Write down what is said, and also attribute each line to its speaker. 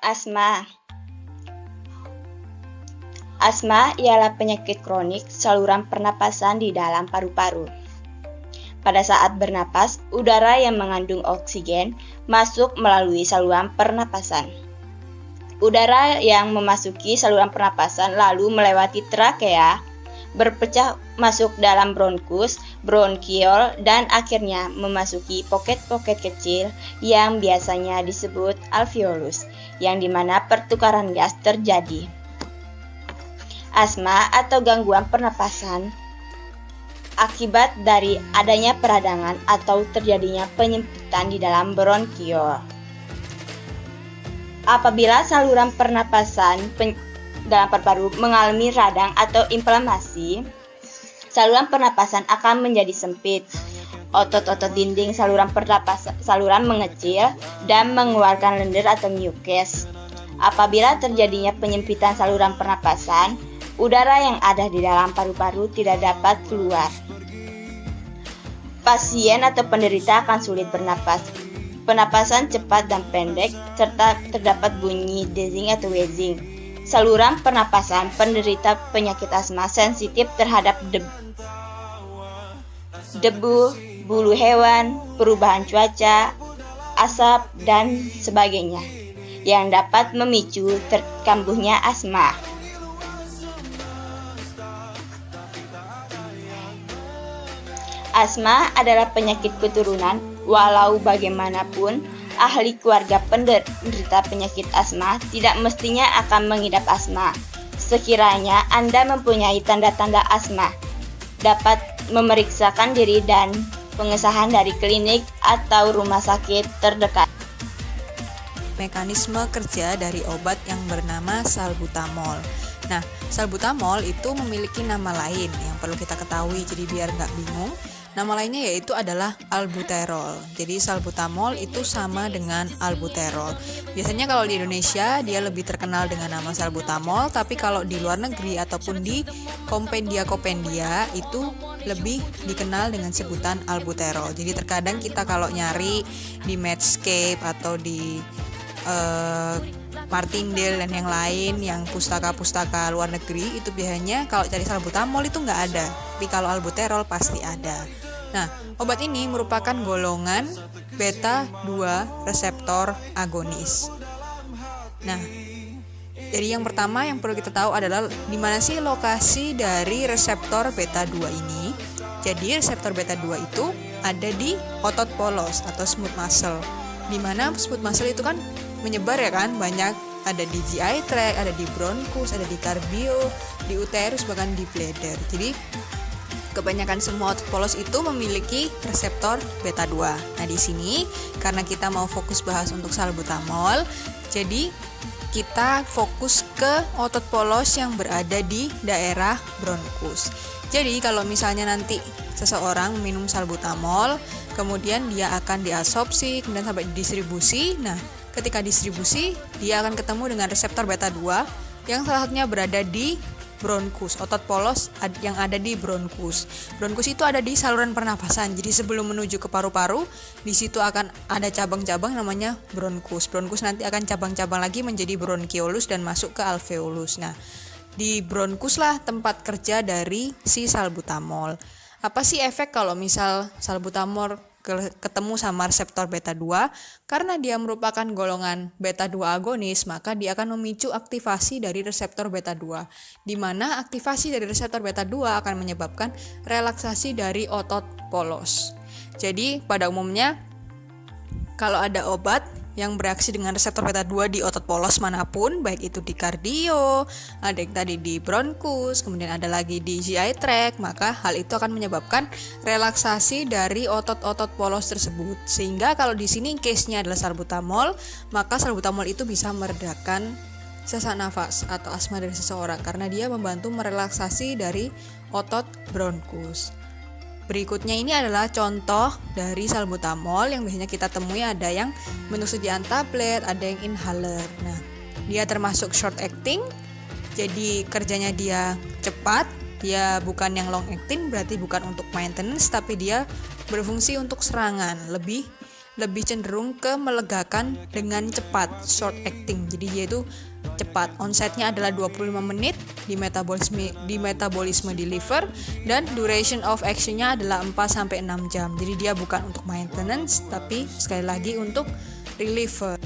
Speaker 1: Asma. Asma ialah penyakit kronik saluran pernapasan di dalam paru-paru. Pada saat bernapas, udara yang mengandung oksigen masuk melalui saluran pernapasan. Udara yang memasuki saluran pernapasan lalu melewati trakea, berpecah masuk dalam bronkus, bronkiol, dan akhirnya memasuki poket-poket kecil yang biasanya disebut alveolus, yang dimana pertukaran gas terjadi. Asma atau gangguan pernapasan akibat dari adanya peradangan atau terjadinya penyempitan di dalam bronkiol. Apabila saluran pernapasan dalam paru-paru mengalami radang atau inflamasi, saluran pernapasan akan menjadi sempit. Otot-otot dinding saluran mengecil dan mengeluarkan lendir atau mucus. Apabila terjadinya penyempitan saluran pernapasan, udara yang ada di dalam paru-paru tidak dapat keluar. Pasien atau penderita akan sulit bernapas. Penapasan cepat dan pendek, serta terdapat bunyi dezing atau wheezing. Saluran pernapasan penderita penyakit asma sensitif terhadap debu, bulu hewan, perubahan cuaca, asap, dan sebagainya, yang dapat memicu kambuhnya asma. Asma adalah penyakit keturunan, walau bagaimanapun ahli keluarga penderita penyakit asma tidak mestinya akan mengidap asma. Sekiranya Anda mempunyai tanda-tanda asma, dapat memeriksakan diri dan pengesahan dari klinik atau rumah sakit terdekat.
Speaker 2: Mekanisme kerja dari obat yang bernama salbutamol. Nah, salbutamol itu memiliki nama lain yang perlu kita ketahui, jadi biar nggak bingung. Nama lainnya yaitu adalah albuterol. Jadi salbutamol itu sama dengan albuterol. Biasanya kalau di Indonesia dia lebih terkenal dengan nama salbutamol, tapi kalau di luar negeri ataupun di kompendia itu lebih dikenal dengan sebutan albuterol. Jadi terkadang kita kalau nyari di Medscape atau di Martindale dan yang lain yang pustaka-pustaka luar negeri, itu biasanya kalau cari salbutamol itu nggak ada, tapi kalau albuterol pasti ada. Nah, obat ini merupakan golongan beta 2 reseptor agonis. Nah, jadi yang pertama yang perlu kita tahu adalah di mana sih lokasi dari reseptor beta 2 ini. Jadi reseptor beta 2 itu ada di otot polos atau smooth muscle. Di mana smooth muscle itu kan menyebar ya kan, banyak, ada di GI tract, ada di bronkus, ada di cardio, di uterus, bahkan di bladder. Jadi kebanyakan semua otot polos itu memiliki reseptor beta 2. Nah, di sini karena kita mau fokus bahas untuk salbutamol, jadi kita fokus ke otot polos yang berada di daerah bronkus. Jadi kalau misalnya nanti seseorang minum salbutamol, kemudian dia akan diabsorpsi, kemudian sampai didistribusi. Nah, ketika distribusi, dia akan ketemu dengan reseptor beta 2 yang salah satunya berada di bronkus, otot polos yang ada di bronkus. Bronkus itu ada di saluran pernapasan. Jadi sebelum menuju ke paru-paru, di situ akan ada cabang-cabang namanya bronkus. Bronkus nanti akan cabang-cabang lagi menjadi bronkiolus dan masuk ke alveolus. Nah, di bronkus lah tempat kerja dari si salbutamol. Apa sih efek kalau misal salbutamol ketemu sama reseptor beta 2? Karena dia merupakan golongan beta 2 agonis, maka dia akan memicu aktivasi dari reseptor beta 2, di mana aktivasi dari reseptor beta 2 akan menyebabkan relaksasi dari otot polos. Jadi pada umumnya kalau ada obat yang bereaksi dengan reseptor beta 2 di otot polos manapun, baik itu di kardio, ada yang tadi di bronkus, kemudian ada lagi di GI tract, maka hal itu akan menyebabkan relaksasi dari otot-otot polos tersebut. Sehingga kalau di sini case-nya adalah salbutamol, maka salbutamol itu bisa meredakan sesak nafas atau asma dari seseorang karena dia membantu merelaksasi dari otot bronkus. Berikutnya ini adalah contoh dari salbutamol yang biasanya kita temui, ada yang bentuk sediaan tablet, ada yang inhaler. Nah, dia termasuk short acting, jadi kerjanya dia cepat, dia bukan yang long acting, berarti bukan untuk maintenance, tapi dia berfungsi untuk serangan, lebih lebih cenderung ke melegakan dengan cepat, short acting. Jadi dia itu cepat. Onsetnya adalah 25 menit di metabolisme di liver, dan duration of actionnya adalah 4-6 jam. Jadi dia bukan untuk maintenance, tapi sekali lagi untuk reliever.